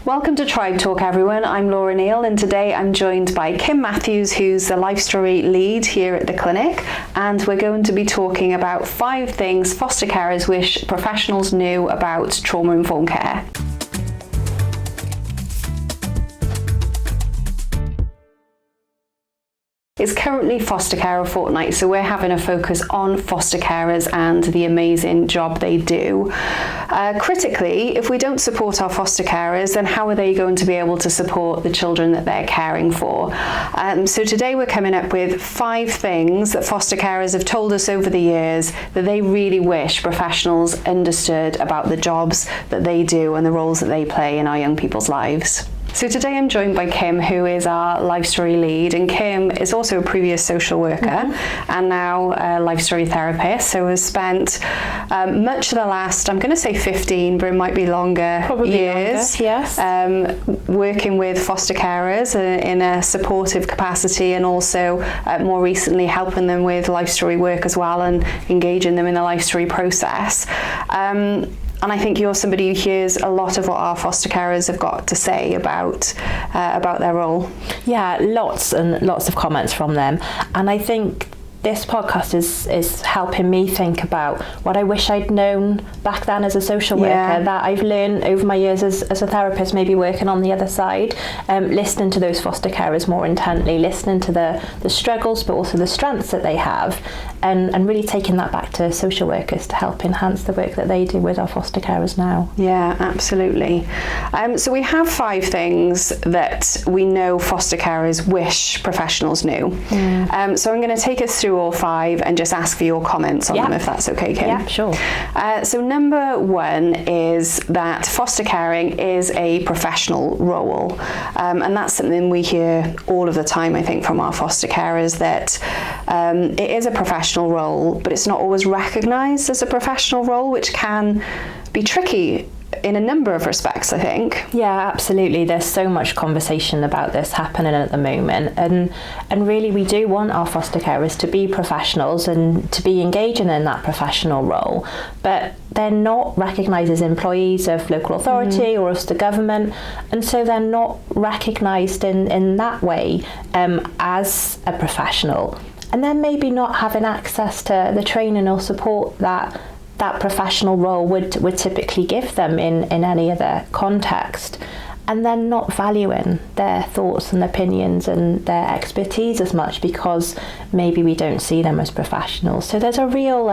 Welcome to Tribe Talk, everyone. I'm Laura Neal, and today I'm joined by Kim Matthews, who's the Life Story lead here at the clinic, and we're going to be talking about 5 things foster carers wish professionals knew about trauma-informed care. It's currently Foster Carer Fortnight, so we're having a focus on foster carers and the amazing job they do. Critically, if we don't support our foster carers, then how are they going to be able to support the children that they're caring for? So today we're coming up with 5 things that foster carers have told us over the years that they really wish professionals understood about the jobs that they do and the roles that they play in our young people's lives. So today I'm joined by Kim, who is our Life Story lead, and Kim is also a previous social worker and now a Life Story therapist, so has spent much of the last, I'm going to say 15, but it might be longer, years, working with foster carers in a supportive capacity, and also more recently helping them with Life Story work as well and engaging them in the Life Story process. And I think you're somebody who hears a lot of what our foster carers have got to say about their role. Yeah, lots and lots of comments from them. And I think this podcast is helping me think about what I wish I'd known back then as a social worker, that I've learned over my years as a therapist, maybe working on the other side, listening to those foster carers more intently, listening to the struggles but also the strengths that they have, and really taking that back to social workers to help enhance the work that they do with our foster carers now. Yeah, absolutely. So we have 5 things that we know foster carers wish professionals knew. So I'm going to take us through all 5 and just ask for your comments on them, if that's okay, Kim. Yeah, sure. So number 1 is that foster caring is a professional role, and that's something we hear all of the time, I think, from our foster carers, that it is a professional role, but it's not always recognised as a professional role, which can be tricky in a number of respects, I think. Yeah, absolutely. There's so much conversation about this happening at the moment, and really we do want our foster carers to be professionals and to be engaging in that professional role, but they're not recognised as employees of local authority or of the government, and so they're not recognised in that way as a professional, and then maybe not having access to the training or support that professional role would typically give them in any other context, and then not valuing their thoughts and opinions and their expertise as much because maybe we don't see them as professionals. So there's a real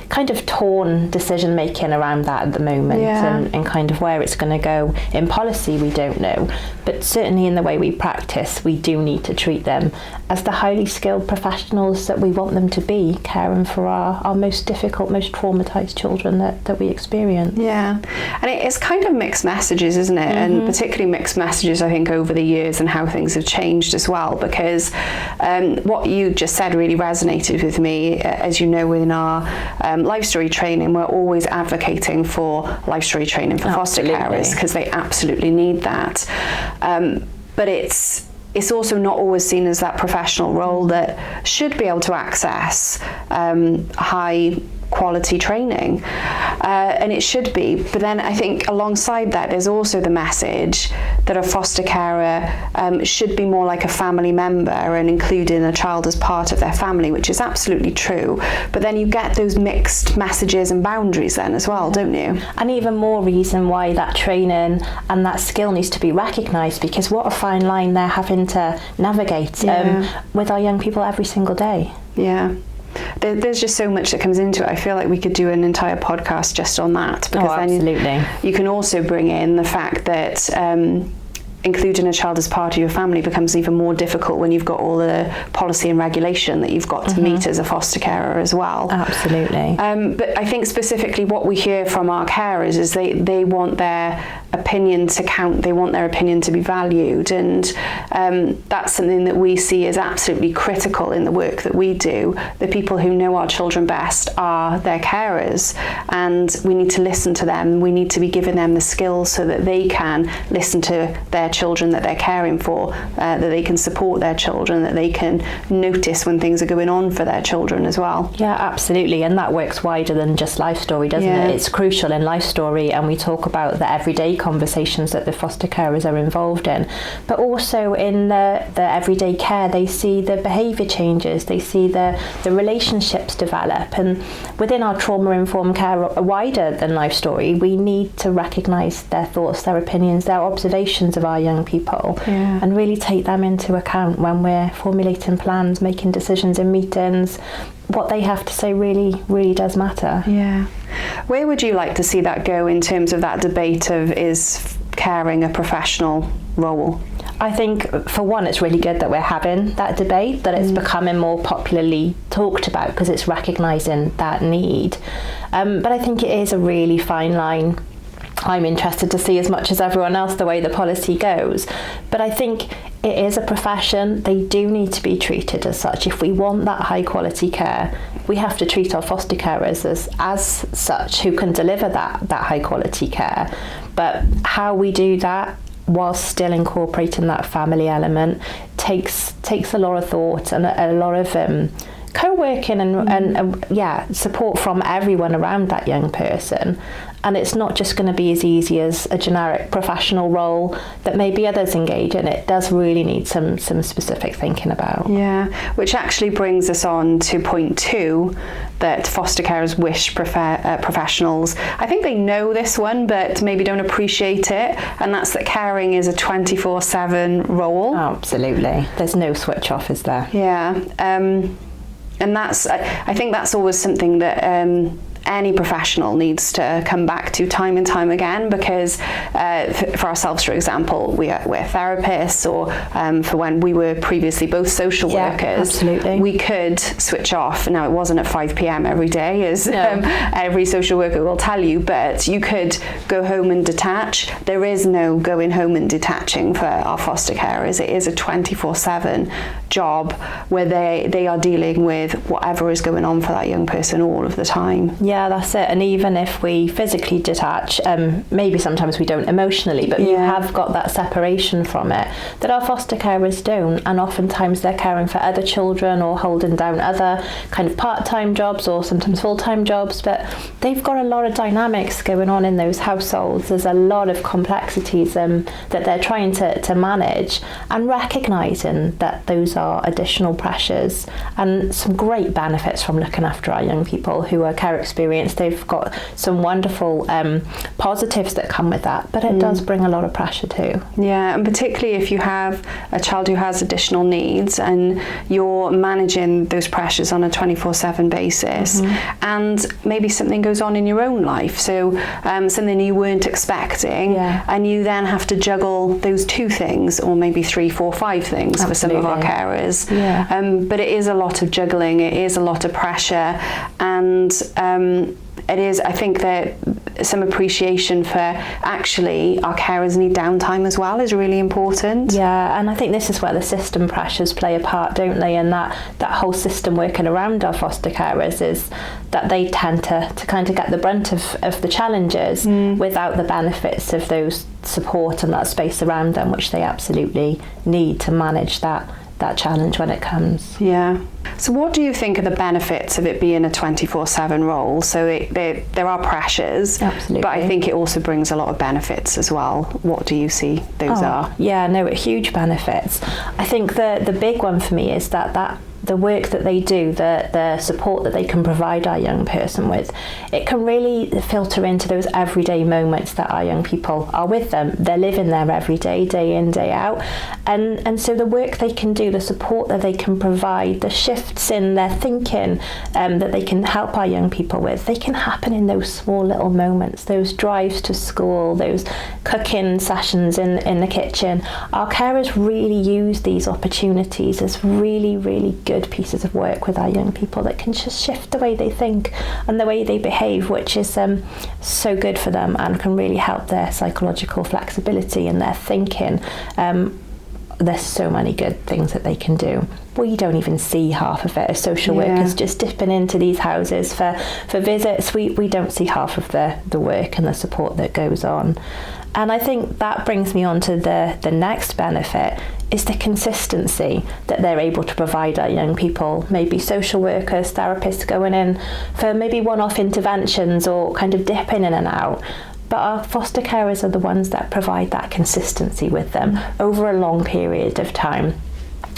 kind of torn decision making around that at the moment, and kind of where it's going to go in policy we don't know, but certainly in the way we practice we do need to treat them as the highly skilled professionals that we want them to be, caring for our most difficult, most traumatised children that we experience. Yeah, and it's kind of mixed messages, isn't it? And particularly mixed messages, I think, over the years and how things have changed as well, because what you just said really resonated with me. As you know, within our Life Story training, we're always advocating for Life Story training for foster carers because they absolutely need that. But it's also not always seen as that professional role that should be able to access high quality training, and it should be. But then I think alongside that there's also the message that a foster carer should be more like a family member and including a child as part of their family, which is absolutely true, but then you get those mixed messages and boundaries then as well, don't you? And even more reason why that training and that skill needs to be recognised, because what a fine line they're having to navigate with our young people every single day. Yeah. There's just so much that comes into it. I feel like we could do an entire podcast just on that, because then you can also bring in the fact that including a child as part of your family becomes even more difficult when you've got all the policy and regulation that you've got to meet as a foster carer as well. Absolutely. But I think specifically what we hear from our carers is they want their opinion to count, they want their opinion to be valued, and that's something that we see as absolutely critical in the work that we do. The people who know our children best are their carers, and we need to listen to them. We need to be giving them the skills so that they can listen to their their children that they're caring for, that they can support their children, that they can notice when things are going on for their children as well. Yeah, absolutely. And that works wider than just Life Story, doesn't it? It's crucial in Life Story, and we talk about the everyday conversations that the foster carers are involved in. But also in the everyday care, they see the behaviour changes, they see the relationships develop. And within our trauma-informed care, wider than Life Story, we need to recognise their thoughts, their opinions, their observations of our young people, and really take them into account when we're formulating plans, making decisions in meetings. What they have to say really, really does matter. Yeah. Where would you like to see that go in terms of that debate of, is caring a professional role? I think, for one, it's really good that we're having that debate, that it's becoming more popularly talked about, because it's recognising that need. But I think it is a really fine line. I'm interested to see, as much as everyone else, the way the policy goes. But I think it is a profession. They do need to be treated as such. If we want that high quality care, we have to treat our foster carers as such, who can deliver that high quality care. But how we do that, whilst still incorporating that family element, takes a lot of thought and a lot of co-working and support from everyone around that young person. And it's not just going to be as easy as a generic professional role that maybe others engage in. It does really need some specific thinking about. Yeah, which actually brings us on to point 2, that foster carers wish professionals, I think they know this one, but maybe don't appreciate it, and that's that caring is a 24/7 role. Absolutely. There's no switch off, is there? Yeah. And that's, I think that's always something that any professional needs to come back to time and time again, because for ourselves, for example, we're therapists, or for when we were previously both social workers, absolutely. We could switch off. Now, it wasn't at 5 p.m. every day, as every social worker will tell you, but you could go home and detach. There is no going home and detaching for our foster carers. It is a 24/7 job where they are dealing with whatever is going on for that young person all of the time. Yeah, that's it. And even if we physically detach, maybe sometimes we don't emotionally, but you have got that separation from it that our foster carers don't. And oftentimes they're caring for other children or holding down other kind of part-time jobs or sometimes full-time jobs, but they've got a lot of dynamics going on in those households. There's a lot of complexities that they're trying to manage, and recognising that those are additional pressures and some great benefits from looking after our young people who are care experienced. They've got some wonderful positives that come with that, but it does bring a lot of pressure too. Yeah, and particularly if you have a child who has additional needs and you're managing those pressures on a 24/7 basis, and maybe something goes on in your own life, so something you weren't expecting, and you then have to juggle those 2 things, or maybe 3, 4, 5 things for some of our carers. But it is a lot of juggling, it is a lot of pressure, and it is, I think, that some appreciation for actually our carers need downtime as well is really important. Yeah, and I think this is where the system pressures play a part, don't they? And that whole system working around our foster carers is that they tend to kind of get the brunt of the challenges without the benefits of those support and that space around them, which they absolutely need to manage that challenge when it comes. Yeah. So what do you think are the benefits of it being a 24/7 role? So there are pressures, absolutely, but I think it also brings a lot of benefits as well. What do you see those are? Yeah, no, huge benefits. I think the big one for me is that the work that they do, the support that they can provide our young person with, it can really filter into those everyday moments that our young people are with them. They're living there every day, day in, day out. And so the work they can do, the support that they can provide, the shifts in their thinking that they can help our young people with, they can happen in those small little moments, those drives to school, those cooking sessions in the kitchen. Our carers really use these opportunities as really, really good pieces of work with our young people that can just shift the way they think and the way they behave, which is so good for them and can really help their psychological flexibility and their thinking. there's so many good things that they can do. We don't even see half of it as social workers, just dipping into these houses for visits. We don't see half of the work and the support that goes on. And I think that brings me on to the next benefit, is the consistency that they're able to provide our young people. Maybe social workers, therapists going in for maybe one-off interventions or kind of dipping in and out. But our foster carers are the ones that provide that consistency with them over a long period of time.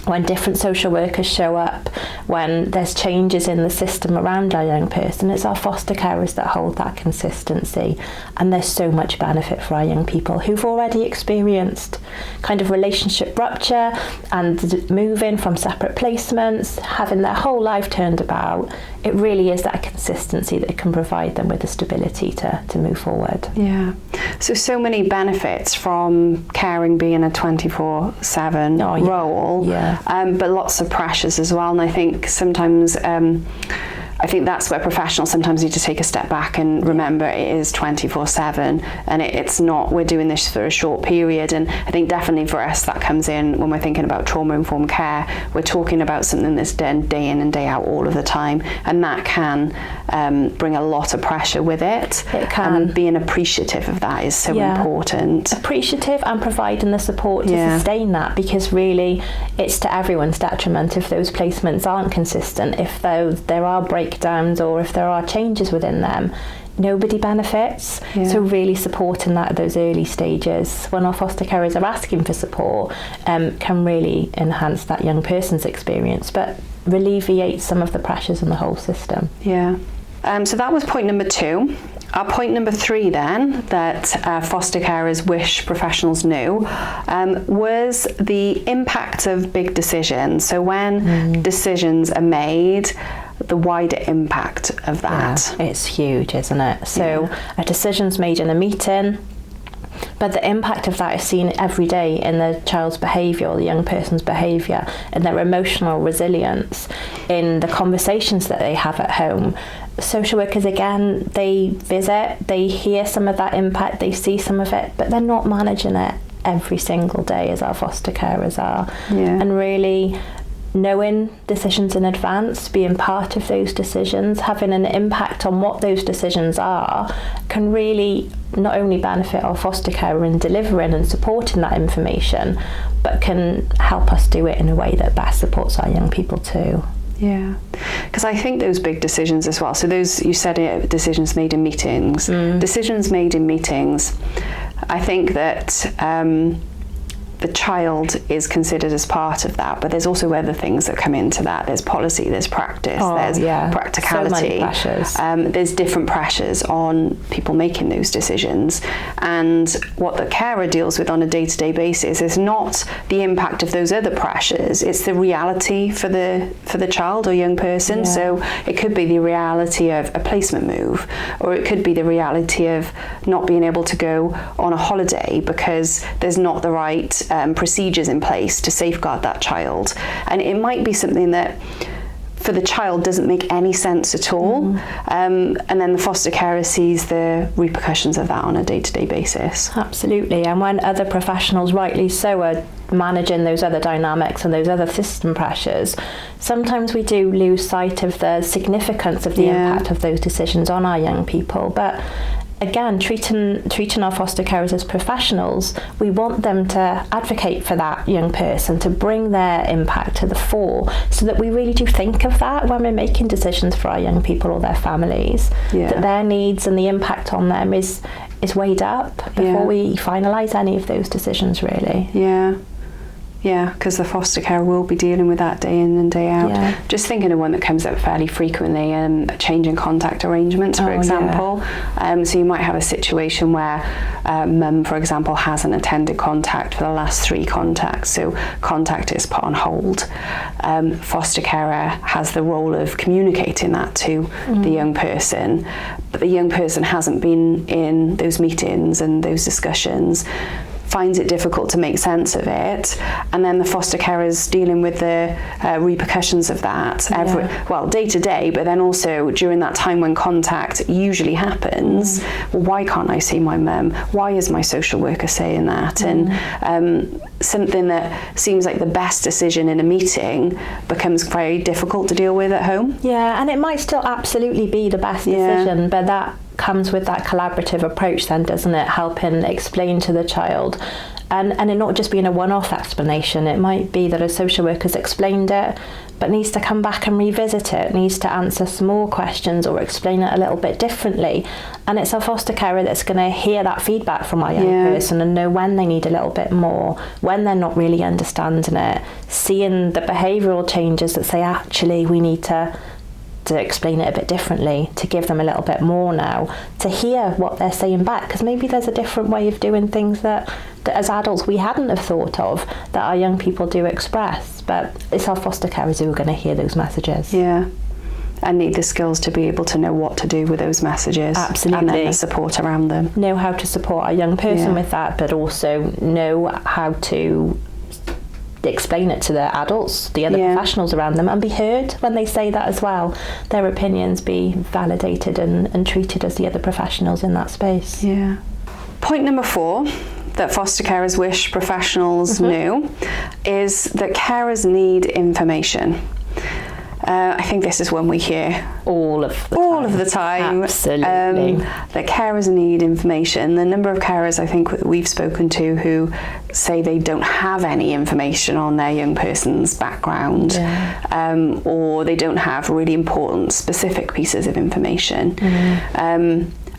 When different social workers show up, when there's changes in the system around our young person, it's our foster carers that hold that consistency. And there's so much benefit for our young people who've already experienced kind of relationship rupture and moving from separate placements, having their whole life turned about. It really is that consistency that can provide them with the stability to move forward. Yeah. So many benefits from caring being a 24/7 role, but lots of pressures as well. And I think sometimes, I think that's where professionals sometimes need to take a step back and remember it is 24/7, and it's not, we're doing this for a short period. And I think definitely for us that comes in when we're thinking about trauma-informed care. We're talking about something that's done day in and day out all of the time, and that can bring a lot of pressure with it. It can. And being appreciative of that is so important. Appreciative and providing the support to sustain that, because really it's to everyone's detriment if those placements aren't consistent, if there are breakdowns or if there are changes within them. Nobody benefits. So really supporting that at those early stages when our foster carers are asking for support can really enhance that young person's experience, but alleviate some of the pressures in the whole system. So that was point number 2. Our point number 3 then, that foster carers wish professionals knew, was the impact of big decisions. So when decisions are made, the wider impact of that. Yeah, it's huge, isn't it? So a decision's made in a meeting, but the impact of that is seen every day in the child's behaviour or the young person's behaviour, and their emotional resilience, in the conversations that they have at home. Social workers, again, they visit, they hear some of that impact, they see some of it, but they're not managing it every single day as our foster carers are. And really knowing decisions in advance, being part of those decisions, having an impact on what those decisions are, can really not only benefit our foster carer in delivering and supporting that information, but can help us do it in a way that best supports our young people too. Because I think those big decisions as well, so those, you said it, decisions made in meetings. Decisions made in meetings, I think that the child is considered as part of that, but there's also other things that come into that. There's policy, there's practice, there's practicality. So many pressures. There's different pressures on people making those decisions. And what the carer deals with on a day-to-day basis is not the impact of those other pressures, it's the reality for the child or young person. So it could be the reality of a placement move, or it could be the reality of not being able to go on a holiday because there's not the right procedures in place to safeguard that child. And it might be something that for the child doesn't make any sense at all, and then the foster carer sees the repercussions of that on a day-to-day basis. Absolutely. And when other professionals, rightly so, are managing those other dynamics and those other system pressures, sometimes we do lose sight of the significance of the impact of those decisions on our young people. But again, treating our foster carers as professionals, we want them to advocate for that young person, to bring their impact to the fore, so that we really do think of that when we're making decisions for our young people or their families, that their needs and the impact on them is weighed up before we finalise any of those decisions, really. Because the foster care will be dealing with that day in and day out. Just thinking of one that comes up fairly frequently, a change in contact arrangements, for example. So you might have a situation where mum, for example, hasn't attended contact for the last 3 contacts, so contact is put on hold. Foster carer has the role of communicating that to the young person, but the young person hasn't been in those meetings and those discussions finds it difficult to make sense of it, and then the foster carer's dealing with the repercussions of that day to day, but then also during that time when contact usually happens. Well, why can't I see my mum? Why is my social worker saying that? And something that seems like the best decision in a meeting becomes very difficult to deal with at home. Yeah, and it might still absolutely be the best decision, but that comes with that collaborative approach then, doesn't it? Helping explain to the child, and it not just being a one-off explanation. It might be that a social worker's explained it but needs to come back and revisit it, needs to answer some more questions or explain it a little bit differently, and it's our foster carer that's going to hear that feedback from our young person and know when they need a little bit more, when they're not really understanding it, seeing the behavioural changes that say actually we need to explain it a bit differently, to give them a little bit more now, to hear what they're saying back, because maybe there's a different way of doing things that as adults we hadn't have thought of, that our young people do express, but it's our foster carers who are going to hear those messages. Yeah. And need the skills to be able to know what to do with those messages. Absolutely. And then the support around them. Know how to support our young person with that, but also know how to explain it to the adults, the other professionals around them, and be heard when they say that as well. Their opinions be validated and treated as the other professionals in that space. Yeah. Point number 4 that foster carers wish professionals knew is that carers need information. I think this is one we hear all of the time. Absolutely. That carers need information. The number of carers I think we've spoken to who say they don't have any information on their young person's background, or they don't have really important specific pieces of information.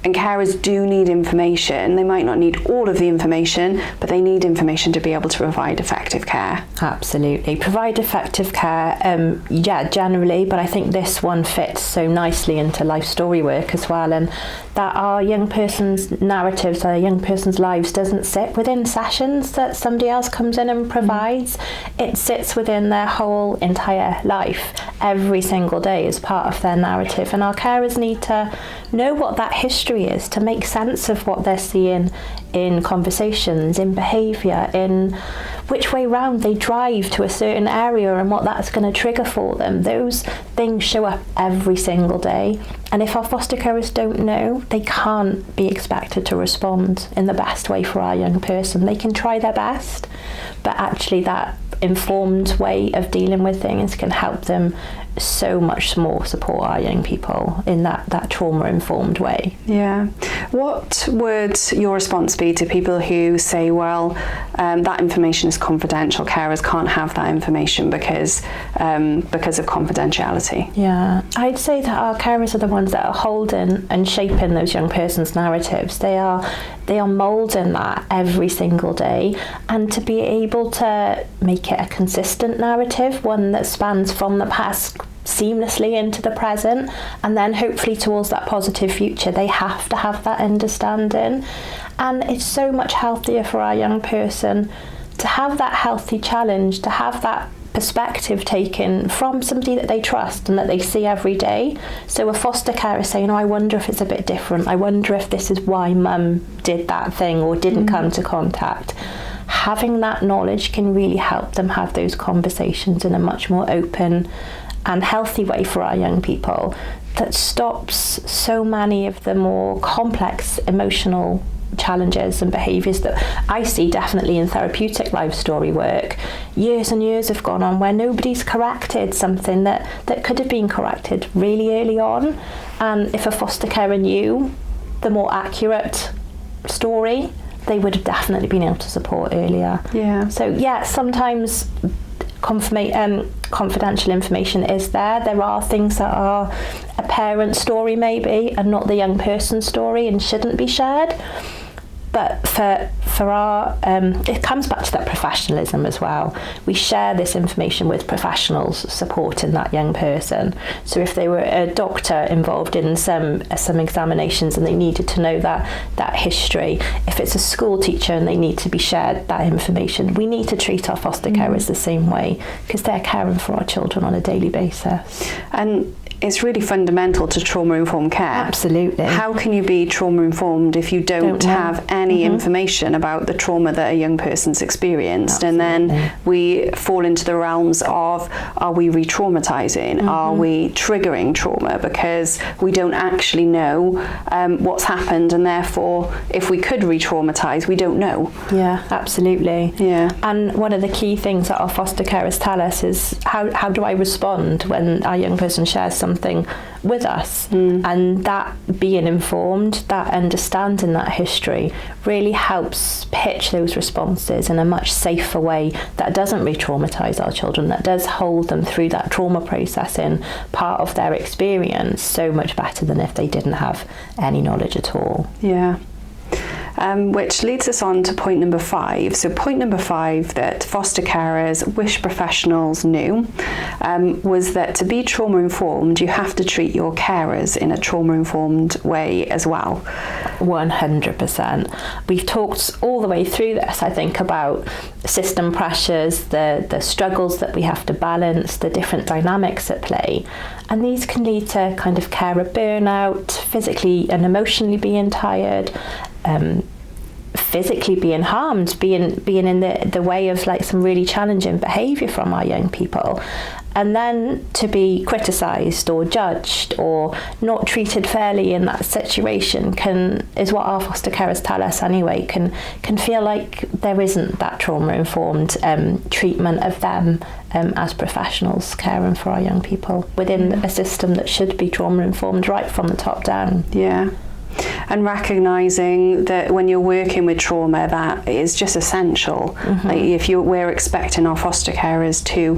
And carers do need information. They might not need all of the information, but they need information to be able to provide effective care. Absolutely. Provide effective care, generally, but I think this one fits so nicely into life story work as well, and that our young person's narratives, our young person's lives doesn't sit within sessions that somebody else comes in and provides. It sits within their whole entire life. Every single day is part of their narrative, and our carers need to know what that history is to make sense of what they're seeing in conversations, in behaviour, in which way round they drive to a certain area and what that's going to trigger for them. Those things show up every single day, and if our foster carers don't know, they can't be expected to respond in the best way for our young person. They can try their best, but actually that informed way of dealing with things can help them so much more support our young people in that trauma-informed way. Yeah. What would your response be to people who say, well, that information is confidential, carers can't have that information because of confidentiality? Yeah, I'd say that our carers are the ones that are holding and shaping those young person's narratives. They are moulding that every single day, and to be able to make it a consistent narrative, one that spans from the past seamlessly into the present and then hopefully towards that positive future, they have to have that understanding. And it's so much healthier for our young person to have that healthy challenge, to have that perspective taken from somebody that they trust and that they see every day. So a foster carer saying, I wonder if it's a bit different, I wonder if this is why mum did that thing or didn't come to contact. Having that knowledge can really help them have those conversations in a much more open and healthy way for our young people, that stops so many of the more complex emotional challenges and behaviours that I see definitely in therapeutic life story work. Years and years have gone on where nobody's corrected something that could have been corrected really early on, and if a foster carer knew the more accurate story, they would have definitely been able to support earlier. Yeah. So yeah, sometimes confidential information is there. There are things that are a parent story maybe and not the young person's story and shouldn't be shared. But for our, it comes back to that professionalism as well. We share this information with professionals supporting that young person. So if they were a doctor involved in some examinations and they needed to know that history, if it's a school teacher and they need to be shared that information, we need to treat our foster carers the same way, because they're caring for our children on a daily basis. And it's really fundamental to trauma-informed care. Absolutely. How can you be trauma-informed if you don't have any information about the trauma that a young person's experienced. Absolutely. And then we fall into the realms of, are we re-traumatizing? Are we triggering trauma because we don't actually know what's happened, and therefore if we could re-traumatize, we don't know. Yeah, absolutely. Yeah. And one of the key things that our foster carers tell us is, how do I respond when our young person shares something with us? And that being informed, that understanding that history really helps pitch those responses in a much safer way that doesn't re-traumatize our children, that does hold them through that trauma processing part of their experience so much better than if they didn't have any knowledge at all. Yeah. Which leads us on to point number 5. So point number 5 that foster carers wish professionals knew was that to be trauma informed, you have to treat your carers in a trauma informed way as well. 100%. We've talked all the way through this, I think, about system pressures, the struggles that we have to balance, the different dynamics at play. And these can lead to kind of carer burnout, physically and emotionally being tired, physically being harmed, being in the way of like some really challenging behaviour from our young people. And then to be criticised or judged or not treated fairly in that situation is what our foster carers tell us anyway, can feel like there isn't that trauma-informed treatment of them as professionals caring for our young people within a system that should be trauma-informed right from the top down. Yeah. And recognising that when you're working with trauma, that is just essential. Like if we're expecting our foster carers to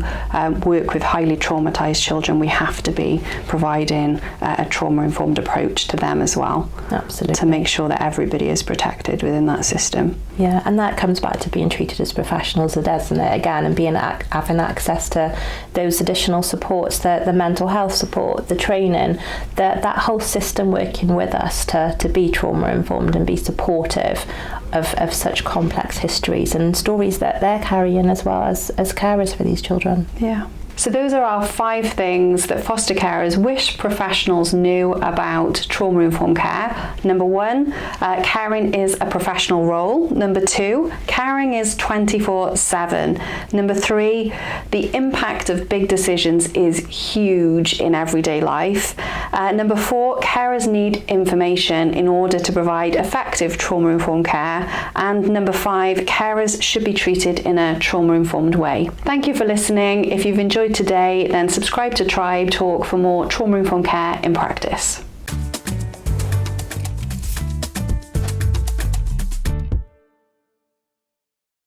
work with highly traumatised children, we have to be providing a trauma-informed approach to them as well. Absolutely. To make sure that everybody is protected within that system. Yeah, and that comes back to being treated as professionals, doesn't it, again, and having access to those additional supports, the mental health support, the training, that whole system working with us to be trauma-informed and be supportive of such complex histories and stories that they're carrying as well as carers for these children. Yeah. So those are our 5 things that foster carers wish professionals knew about trauma-informed care. Number 1, caring is a professional role. Number 2, caring is 24/7. Number 3, the impact of big decisions is huge in everyday life. Number 4, carers need information in order to provide effective trauma-informed care. And number 5, carers should be treated in a trauma-informed way. Thank you for listening. If you've enjoyed today, then subscribe to Tribe Talk for more trauma-informed care in practice.